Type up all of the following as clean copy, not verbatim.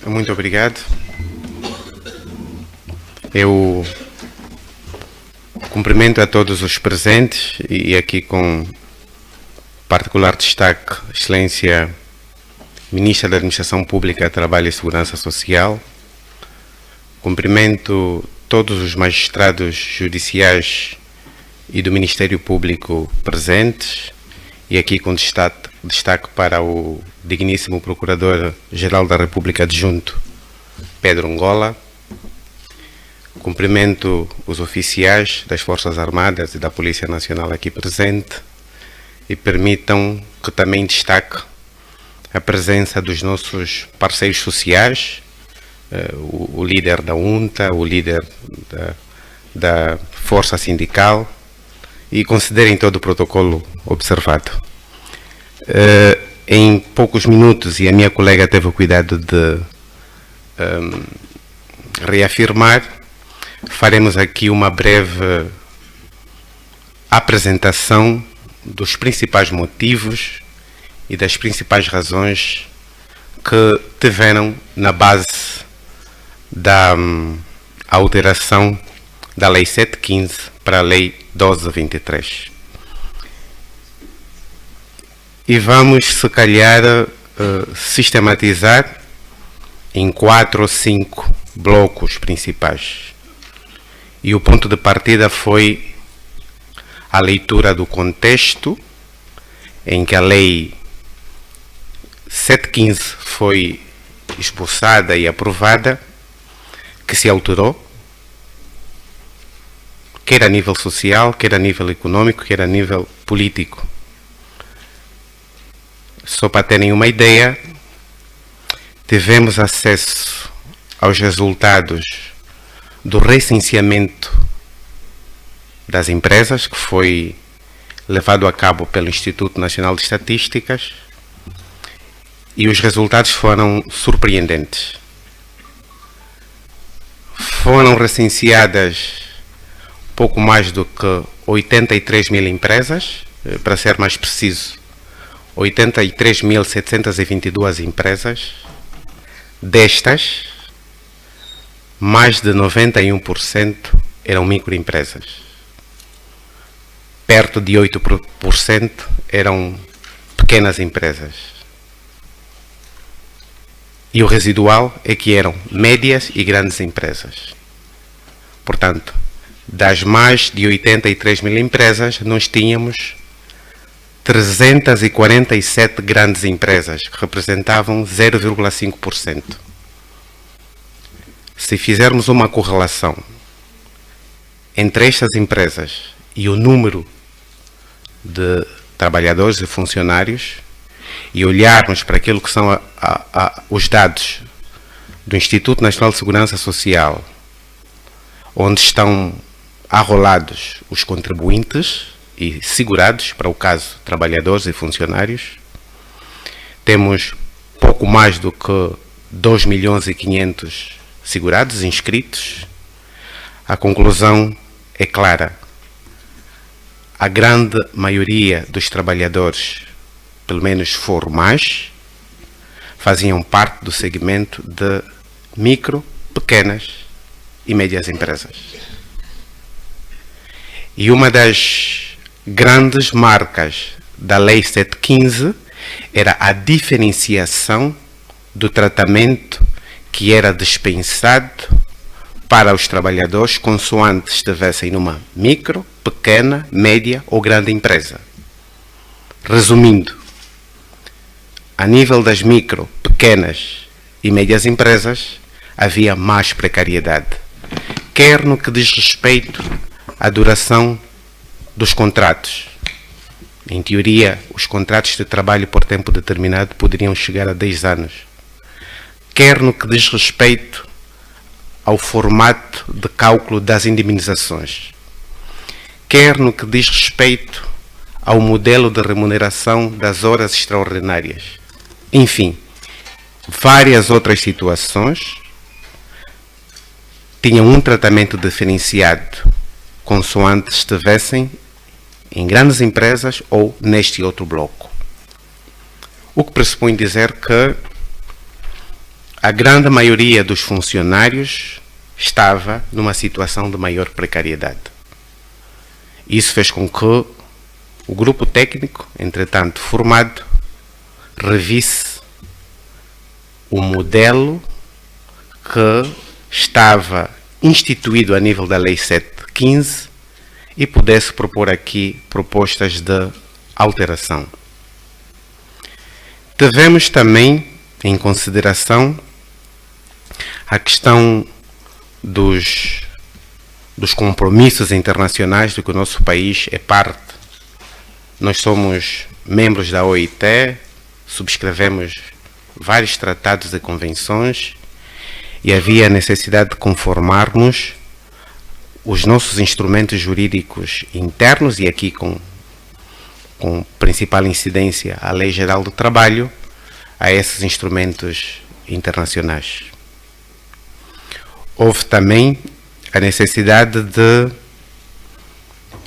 Muito obrigado. Eu cumprimento a todos os presentes e aqui com particular destaque, Excelência Ministra da Administração Pública, Trabalho e Segurança Social. Cumprimento todos os magistrados judiciais e do Ministério Público presentes e aqui com destaque para o digníssimo Procurador-Geral da República Adjunto, Pedro Ngola. Cumprimento os oficiais das Forças Armadas e da Polícia Nacional aqui presente e permitam que também destaque a presença dos nossos parceiros sociais, o líder da UNTA, o líder da Força Sindical, e considerem todo o protocolo observado. Em poucos minutos, e a minha colega teve o cuidado de reafirmar, faremos aqui uma breve apresentação dos principais motivos e das principais razões que tiveram na base da alteração da Lei 715 para a Lei 1223. E vamos, se calhar, sistematizar em 4 ou 5 blocos principais. E o ponto de partida foi a leitura do contexto em que a Lei 715 foi esboçada e aprovada, que se alterou, quer a nível social, quer a nível econômico, quer a nível político. Só para terem uma ideia, tivemos acesso aos resultados do recenseamento das empresas, que foi levado a cabo pelo Instituto Nacional de Estatísticas, e os resultados foram surpreendentes. Foram recenseadas pouco mais do que 83 mil empresas, para ser mais preciso, 83.722 empresas. Destas, mais de 91% eram microempresas. Perto de 8% eram pequenas empresas. E o residual é que eram médias e grandes empresas. Portanto, das mais de 83 mil empresas, nós tínhamos 347 grandes empresas, que representavam 0,5%. Se fizermos uma correlação entre estas empresas e o número de trabalhadores e funcionários, e olharmos para aquilo que são os dados do Instituto Nacional de Segurança Social, onde estão arrolados os contribuintes e segurados, para o caso trabalhadores e funcionários, temos pouco mais do que 2.500.000 segurados, inscritos. A conclusão é clara. A grande maioria dos trabalhadores, pelo menos formais, faziam parte do segmento de micro, pequenas e médias empresas. E uma das grandes marcas da Lei 715 era a diferenciação do tratamento que era dispensado para os trabalhadores consoante estivessem numa micro, pequena, média ou grande empresa. Resumindo, a nível das micro, pequenas e médias empresas, havia mais precariedade, quer no que diz respeito à duração dos contratos. Em teoria, os contratos de trabalho por tempo determinado poderiam chegar a 10 anos, quer no que diz respeito ao formato de cálculo das indemnizações, quer no que diz respeito ao modelo de remuneração das horas extraordinárias. Enfim, várias outras situações tinham um tratamento diferenciado consoante estivessem em grandes empresas ou neste outro bloco. O que pressupõe dizer que a grande maioria dos funcionários estava numa situação de maior precariedade. Isso fez com que o grupo técnico, entretanto formado, revisse o modelo que estava instituído a nível da Lei 715 e pudesse propor aqui propostas de alteração. Devemos também em consideração a questão dos compromissos internacionais do que o nosso país é parte. Nós somos membros da OIT, subscrevemos vários tratados e convenções e havia a necessidade de conformarmos os nossos instrumentos jurídicos internos, e aqui com principal incidência a Lei Geral do Trabalho, a esses instrumentos internacionais. Houve também a necessidade de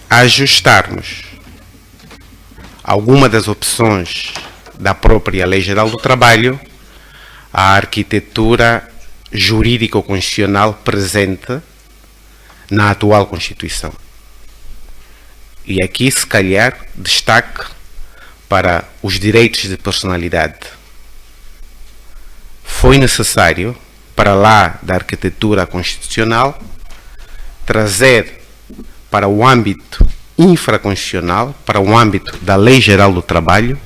ajustarmos alguma das opções da própria Lei Geral do Trabalho à arquitetura jurídico-constitucional presente na atual Constituição. E aqui, se calhar, destaque para os direitos de personalidade. Foi necessário, para lá da arquitetura constitucional, trazer para o âmbito infraconstitucional, para o âmbito da Lei Geral do Trabalho,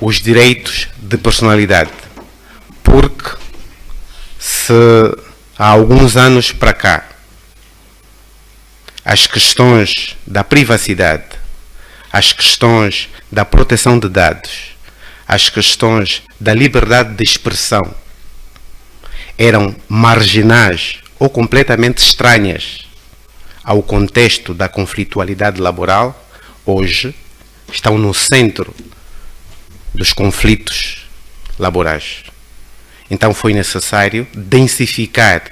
os direitos de personalidade. Porque se há alguns anos para cá as questões da privacidade, as questões da proteção de dados, as questões da liberdade de expressão eram marginais ou completamente estranhas ao contexto da conflitualidade laboral, hoje estão no centro dos conflitos laborais. Então foi necessário densificar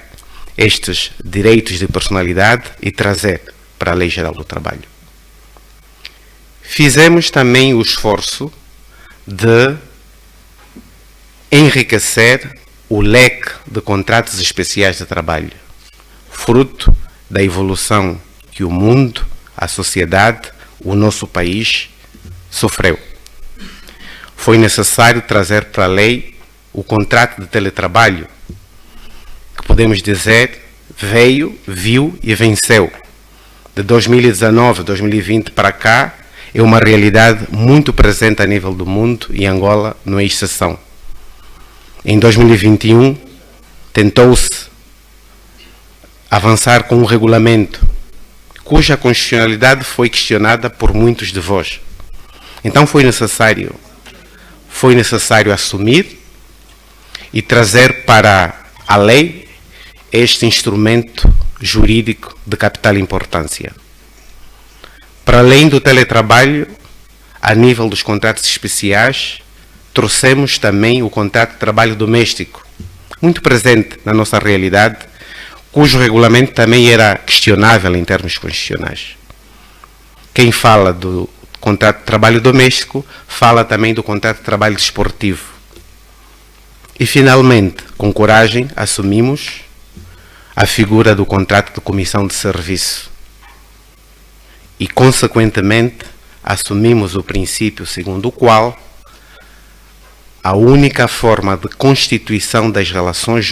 estes direitos de personalidade e trazer para a Lei Geral do Trabalho. Fizemos também o esforço de enriquecer o leque de contratos especiais de trabalho, fruto da evolução que o mundo, a sociedade, o nosso país sofreu. Foi necessário trazer para a lei o contrato de teletrabalho, que podemos dizer veio, viu e venceu. De 2019 a 2020 para cá, é uma realidade muito presente a nível do mundo e Angola não é exceção. Em 2021, tentou-se avançar com um regulamento cuja constitucionalidade foi questionada por muitos de vós. Então foi necessário assumir e trazer para a lei este instrumento jurídico de capital importância. Para além do teletrabalho, a nível dos contratos especiais, trouxemos também o contrato de trabalho doméstico, muito presente na nossa realidade, cujo regulamento também era questionável em termos constitucionais. Quem fala do contrato de trabalho doméstico, fala também do contrato de trabalho desportivo. E, finalmente, com coragem, assumimos a figura do contrato de comissão de serviço. E, consequentemente, assumimos o princípio segundo o qual a única forma de constituição das relações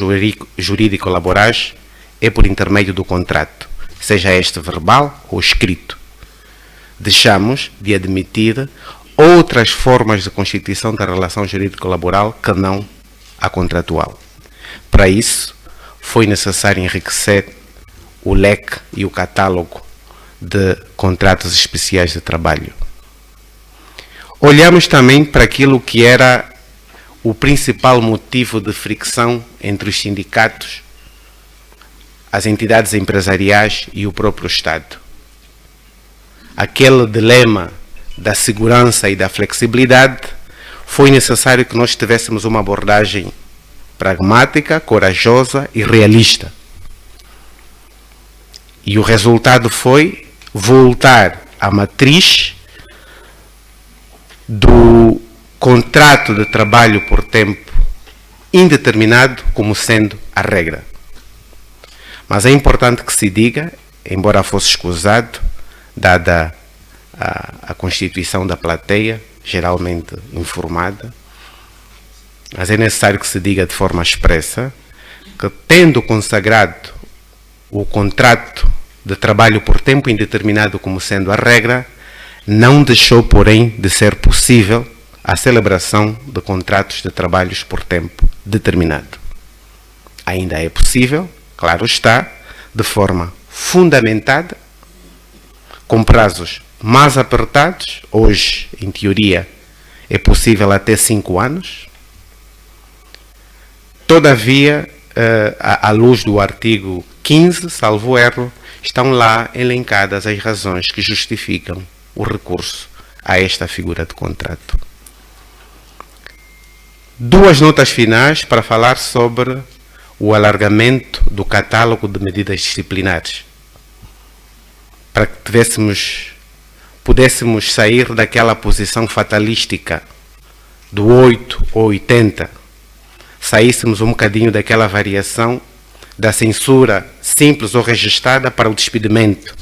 jurídico-laborais é por intermédio do contrato, seja este verbal ou escrito. Deixamos de admitir outras formas de constituição da relação jurídico-laboral que não a contratual. Para isso, foi necessário enriquecer o leque e o catálogo de contratos especiais de trabalho. Olhamos também para aquilo que era o principal motivo de fricção entre os sindicatos, as entidades empresariais e o próprio Estado. Aquele dilema da segurança e da flexibilidade, foi necessário que nós tivéssemos uma abordagem pragmática, corajosa e realista. E o resultado foi voltar à matriz do contrato de trabalho por tempo indeterminado como sendo a regra. Mas é importante que se diga, embora fosse escusado, dada a constituição da plateia, geralmente informada, mas é necessário que se diga de forma expressa que, tendo consagrado o contrato de trabalho por tempo indeterminado como sendo a regra, não deixou, porém, de ser possível a celebração de contratos de trabalhos por tempo determinado. Ainda é possível, claro está, de forma fundamentada, com prazos mais apertados. Hoje, em teoria, é possível até 5 anos. Todavia, à luz do artigo 15, salvo erro, estão lá elencadas as razões que justificam o recurso a esta figura de contrato. Duas notas finais para falar sobre o alargamento do catálogo de medidas disciplinares, para que pudéssemos sair daquela posição fatalística do 8 ou 80, saíssemos um bocadinho daquela variação da censura simples ou registrada para o despedimento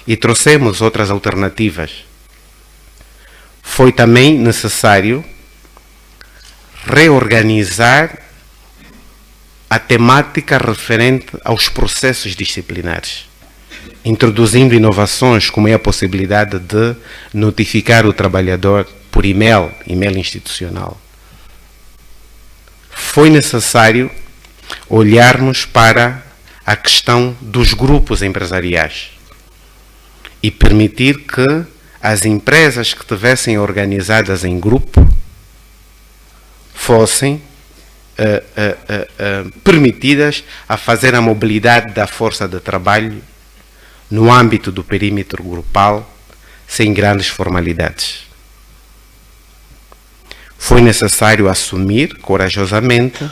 e trouxemos outras alternativas. Foi também necessário reorganizar a temática referente aos processos disciplinares, introduzindo inovações como é a possibilidade de notificar o trabalhador por e-mail institucional. Foi necessário olharmos para a questão dos grupos empresariais e permitir que as empresas que estivessem organizadas em grupo fossem permitidas a fazer a mobilidade da força de trabalho no âmbito do perímetro grupal, sem grandes formalidades. Foi necessário assumir corajosamente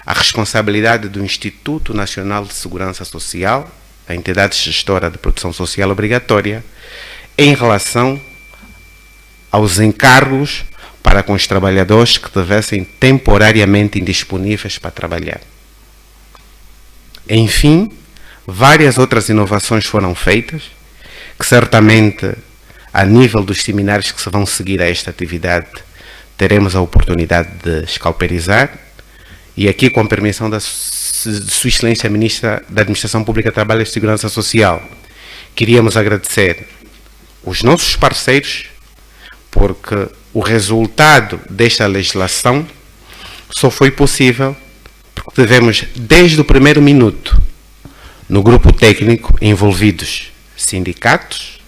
a responsabilidade do Instituto Nacional de Segurança Social, a entidade gestora de proteção social obrigatória, em relação aos encargos para com os trabalhadores que estivessem temporariamente indisponíveis para trabalhar. Enfim, várias outras inovações foram feitas, que certamente, a nível dos seminários que se vão seguir a esta atividade, teremos a oportunidade de escalperizar. E aqui, com a permissão da Sua Excelência Ministra da Administração Pública, Trabalho e Segurança Social, queríamos agradecer os nossos parceiros, porque o resultado desta legislação só foi possível porque tivemos, desde o primeiro minuto, no grupo técnico envolvidos sindicatos,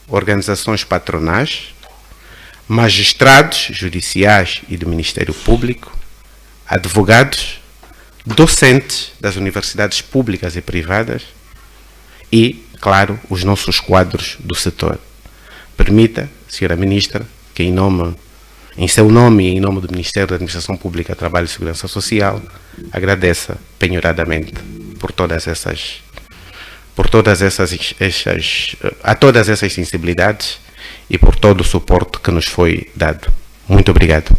organizações patronais, magistrados judiciais e do Ministério Público, advogados, docentes das universidades públicas e privadas e, claro, os nossos quadros do setor. Permita, Sra. Ministra, que em seu nome e em nome do Ministério da Administração Pública, Trabalho e Segurança Social, agradeça penhoradamente a todas essas sensibilidades e por todo o suporte que nos foi dado. Muito obrigado.